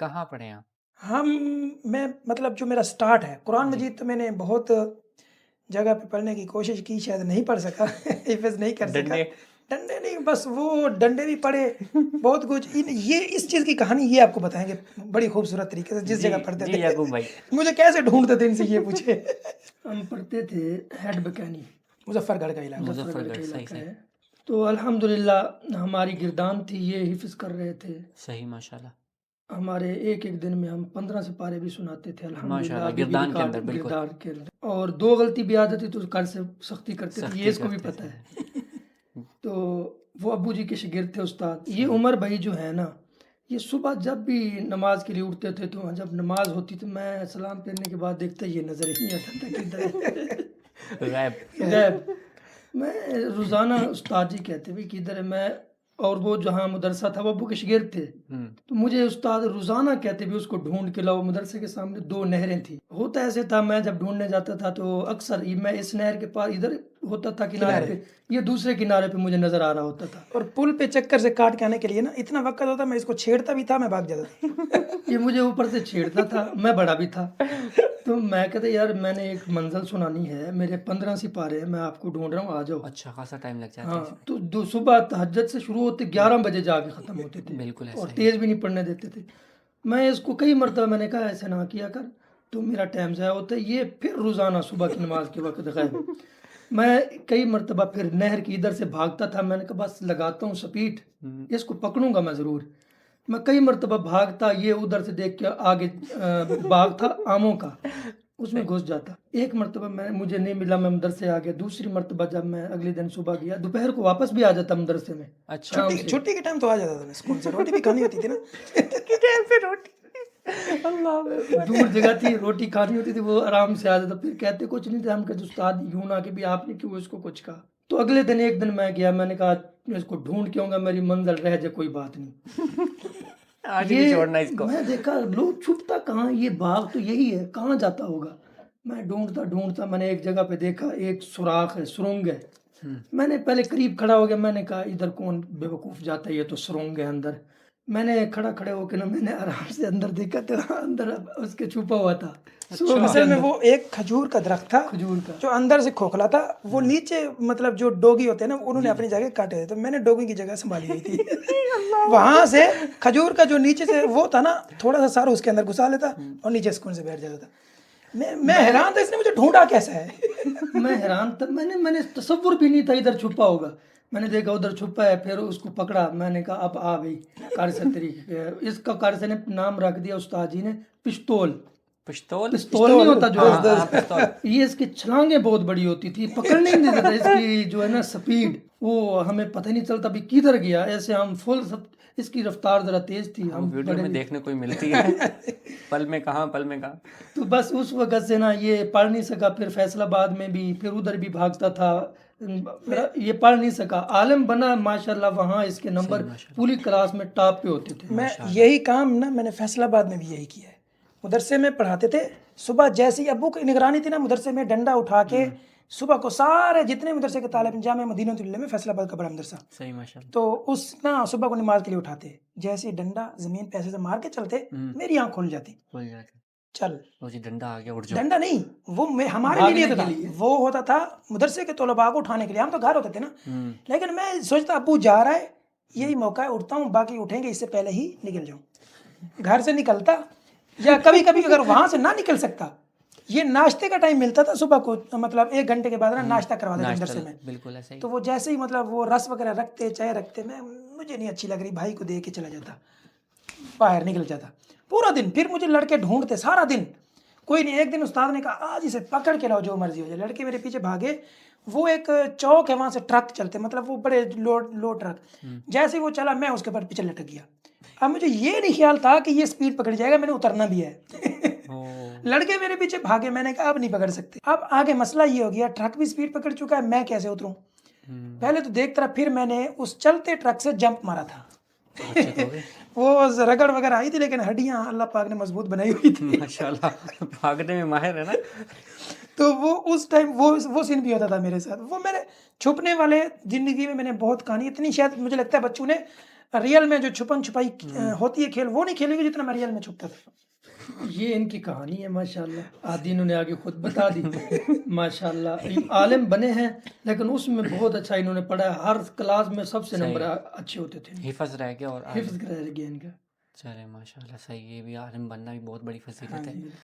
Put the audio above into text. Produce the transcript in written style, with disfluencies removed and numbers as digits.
کہاں پڑھے ہیں آپ؟ ہم میں مطلب جو میرا سٹارٹ ہے قرآن جی، مجید تو میں نے بہت جگہ پہ پڑھنے کی کوشش کی، شاید نہیں پڑھ سکا حفظ نہیں کر سکا۔ ڈنڈے ڈنڈے نہیں، بس وہ ڈنڈے بھی پڑھے، بہت کچھ یہ اس چیز کی کہانی یہ آپ کو بتائیں گے بڑی خوبصورت طریقے سے جس جی، جگہ پڑھتے جی تھے یعقوب بھائی، مجھے کیسے ڈھونڈتے تھے ان سے یہ پوچھے۔ ہم پڑھتے تھے ہیڈ بکینی، مظفر گڑھ کا علاقہ۔ مظفر گڑھ کا صحیح علاقہ صحیح ہے۔ تو الحمدللہ ہماری گردان تھی، یہ حفظ کر رہے تھے۔ صحیح، ماشاءاللہ ہمارے ایک ایک دن میں ہم 15 سے پارے بھی سناتے تھے الحمدللہ، ماشاءاللہ، ابھی بھی گردان کے ریکارڈ اندر بالکل گردار کے اندر۔ اور 2 غلطی بھی آ جاتی تو کر سے سختی کرتے تھے، یہ سختی اس کو بھی کرتے پتہ تھے۔ ہے۔ تو وہ ابو جی کے شاگرد تھے استاد۔ یہ عمر بھائی جو ہے نا، یہ صبح جب بھی نماز کے لیے اٹھتے تھے تو جب نماز ہوتی تو میں سلام پھیرنے کے بعد دیکھتا یہ نظر ہی نہیں آتا تھا کدھر ہے۔ غیب غیب۔ میں روزانہ استاد جی کہتے بھی کدھر ہے میں، اور وہ جہاں مدرسہ تھا وہ ابو کے شاگرد تھے، تو مجھے استاد روزانہ کہتے بھی اس کو ڈھونڈ کے لاؤ۔ مدرسے کے سامنے 2 نہریں تھیں، ہوتا ایسے تھا میں جب ڈھونڈنے جاتا تھا تو اکثر میں اس نہر کے پاس ادھر ہوتا تھا کنارے پہ، یہ دوسرے کنارے پہ مجھے نظر آ رہا ہوتا تھا۔ اور پل پہ چکر سے کاٹ کے آنے کے لیے نا اتنا وقت ہوتا میں اس کو چھیڑتا بھی تھا، میں بھاگ جاتا تھا۔ یہ مجھے اوپر سے چھیڑتا تھا، میں بڑا بھی تھا، تو میں کہتا یار میں نے ایک منزل سنانی ہے، میرے 15 سپارے ہیں، میں آپ کو ڈھونڈ رہا ہوں، آ جاؤ۔ اچھا خاصا ٹائم لگ جاتا ہاں، ہے، تو صبح تہجد سے شروع ہوتے 11 بجے جا کے ختم ہوتے تھے، بالکل اور ایسا ہی تیز بھی نہیں پڑھنے دیتے تھے۔ میں اس کو کئی مرتبہ میں نے کہا ایسے نہ کیا کر، تو میرا ٹائم ضائع ہوتا ہے۔ یہ پھر روزانہ صبح کی نماز کے وقت غائب۔ میں کئی مرتبہ پھر نہر کی ادھر سے بھاگتا تھا، میں نے کہا بس لگاتا ہوں سپیڈ، اس کو پکڑوں گا میں ضرور۔ میں کئی مرتبہ بھاگتا، یہ ادھر سے دیکھ کے آگے باغ تھا آموں کا، اس میں گھس جاتا۔ ایک مرتبہ مجھے نہیں ملا، میں مدرسے آ گیا۔ دوسری مرتبہ جب میں اگلے دن صبح گیا، دوپہر کو واپس بھی آ جاتا مدرسے میں، اچھا شام سے۔ چھٹی کے ٹائم تو آ جاتا تھا میں اسکول سے، روٹی بھی کھانی ہوتی تھی نا۔ اللہ دور جگہ تھی، روٹی کھانی ہوتی تھی، وہ آرام سے آ جاتا۔ پھر کہتے کچھ نہیں تھے، ہم کہتے استاد یوں نہ کہ بھی آپ نے کیوں اس کو کچھ کہا۔ تو اگلے دن ایک دن میں گیا، میں نے کہا اس کو ڈھونڈ کے آؤں گا، میری منزل رہ جائے کوئی بات نہیں۔ آج نہیں چھوڑنا اس کو۔ میں دیکھا لوگ چھپتا کہاں، یہ باغ تو یہی ہے، کہاں جاتا ہوگا۔ میں ڈھونڈتا میں نے ایک جگہ پہ دیکھا ایک سوراخ ہے، سرنگ ہے۔ میں نے پہلے قریب کھڑا ہو گیا، میں نے کہا ادھر کون بے وقوف جاتا ہے، یہ تو سرنگ ہے اندر۔ میں نے کھڑے ہو کے نا میں نے آرام سے اندر دیکھا تو اندر اس کے چھپا ہوا تھا سرنگ کے اصل میں اندر، وہ ایک کھجور کا درخت تھا کھجور کا۔ جو اندر سے کھوکھلا تھا، وہ نیچے مطلب جو ڈوگی ہوتے ہیں نا انہوں نے اپنی جگہ کاٹے تھے، تو میں نے ڈوگی کی جگہ سنبھالی ہوئی تھی۔ وہاں سے کھجور کا جو نیچے سے وہ تھا نا تھوڑا سا سار اس کے اندر گھسا لیتا اور نیچے سکون سے بیٹھ جاتا تھا۔ میں حیران تھا اس نے مجھے ڈھونڈا کیسا ہے۔ میں حیران تھا، میں نے تصور بھی نہیں تھا ادھر چھپا ہوگا۔ میں نے دیکھا ادھر چھپا ہے، پھر اس کو پکڑا، میں نے کہا اب آ بھائی قاری طریقے، اس کا قاری نے نام رکھ دیا استاد جی نے پشتول۔ پشتول پستول نہیں ہوتا جو، پستول یہ اس کی چھلانگیں بہت بڑی ہوتی تھی، پکڑ نہیں دیتا تھا، اس کی جو ہے نا سپیڈ، وہ ہمیں پتہ نہیں چلتا بھی کدھر گیا۔ ایسے ہم فل اس کی رفتار ذرا تیز تھی، ہم ویڈیو بڑے میں دیکھنے کوئی ملتی ہے، پل میں کہاں پل میں کہاں۔ تو بس اس وقت سے نا یہ پڑھ نہیں سکا، پھر فیصل آباد میں بھی، پھر ادھر بھی بھاگتا تھا، یہ پڑھ نہیں سکا، عالم بنا ماشاءاللہ، وہاں اس کے نمبر پوری کلاس میں ٹاپ پہ ہوتے تھے۔ میں یہی کام نا میں نے فیصل آباد میں بھی یہی کیا ہے۔ مدرسے میں پڑھاتے تھے، صبح جیسی ابو کی نگرانی تھی نا، مدرسے میں ڈنڈا اٹھا کے صبح کو سارے جتنے مدرسے کے طالب جامعہ مدینہ اللہ میں، فیصل آباد کا بڑا مدرسہ، صحیح ماشاءاللہ، تو اس نا صبح کو نماز کے لیے اٹھاتے، جیسے ڈنڈا زمین پہ ایسے سے مار کے چلتے، میری آنکھ کھل جاتی، چل وہ جی ڈنڈا آ گیا، اٹھ جاؤ۔ ڈنڈا نہیں، وہ ہمارے لیے نہیں ہوتا تھا، وہ ہوتا تھا مدرسے کے طلباء کو اٹھانے کے لیے، ہم تو گھر ہوتے تھے نا، لیکن میں سوچتا ابو جا رہا ہے، یہی موقع ہے، اٹھتا ہوں، باقی اٹھیں گے اس سے پہلے ہی نکل جاؤں۔ گھر سے نکلتا، یا کبھی کبھی اگر وہاں سے نہ نکل سکتا، یہ ناشتے کا ٹائم ملتا تھا صبح کو، مطلب 1 گھنٹے کے بعد نا ناشتہ کروا دیتے مدرسے میں، بالکل ایسا ہی۔ تو وہ جیسے ہی مطلب وہ رس وغیرہ رکھتے، چائے رکھتے، مجھے نہیں اچھی لگ رہی، بھائی کو دے کے چلا جاتا، باہر نکل جاتا پورا دن۔ پھر مجھے لڑکے ڈھونڈتے سارا دن، کوئی نہیں۔ ایک دن استاد نے کہا آج اسے پکڑ کے لاؤ، جو مرضی ہو جائے۔ لڑکے میرے پیچھے بھاگے، وہ ایک چوک ہے وہاں سے ٹرک چلتے، مطلب وہ بڑے لوڈ ٹرک، جیسے وہ چلا میں اس کے اوپر پیچھے لٹک گیا۔ اب مجھے یہ نہیں خیال تھا کہ یہ سپیڈ پکڑ جائے گا، میں نے اترنا بھی ہے۔ لڑکے میرے پیچھے بھاگے، میں نے کہا اب نہیں پکڑ سکتے۔ اب آگے مسئلہ یہ ہو گیا، ٹرک بھی سپیڈ پکڑ چکا ہے، میں کیسے اتروں؟ پہلے تو دیکھتا رہا، پھر میں نے اس چلتے ٹرک سے جمپ مارا تھا۔ وہ رگڑ وغیرہ آئی تھی، لیکن ہڈیاں اللہ پاک نے مضبوط بنائی ہوئی تھی، ماشاءاللہ، بھاگنے میں ماہر ہے نا۔ تو وہ اس ٹائم وہ سین بھی ہوتا تھا میرے ساتھ۔ وہ میرے چھپنے والے زندگی میں نے بہت کہانی اتنی، شاید مجھے لگتا ہے بچوں نے ریئل میں جو چھپن چھپائی ہوتی ہے کھیل وہ نہیں کھیلے گی جتنا میں ریئل میں چھپتا تھا. یہ ان کی کہانی ہے ماشاءاللہ. آدھی انہوں نے آگے خود بتا دی. ماشاءاللہ عالم بنے ہیں لیکن اس میں بہت اچھا انہوں نے پڑھا. ہر کلاس میں سب سے نمبر اچھے ہوتے تھے. حفظ رہ گیا اور حفظ رہ گیا ان کا. چلے ماشاء اللہ صحیح. یہ بھی عالم بننا بھی بہت بڑی فضیلت ہے.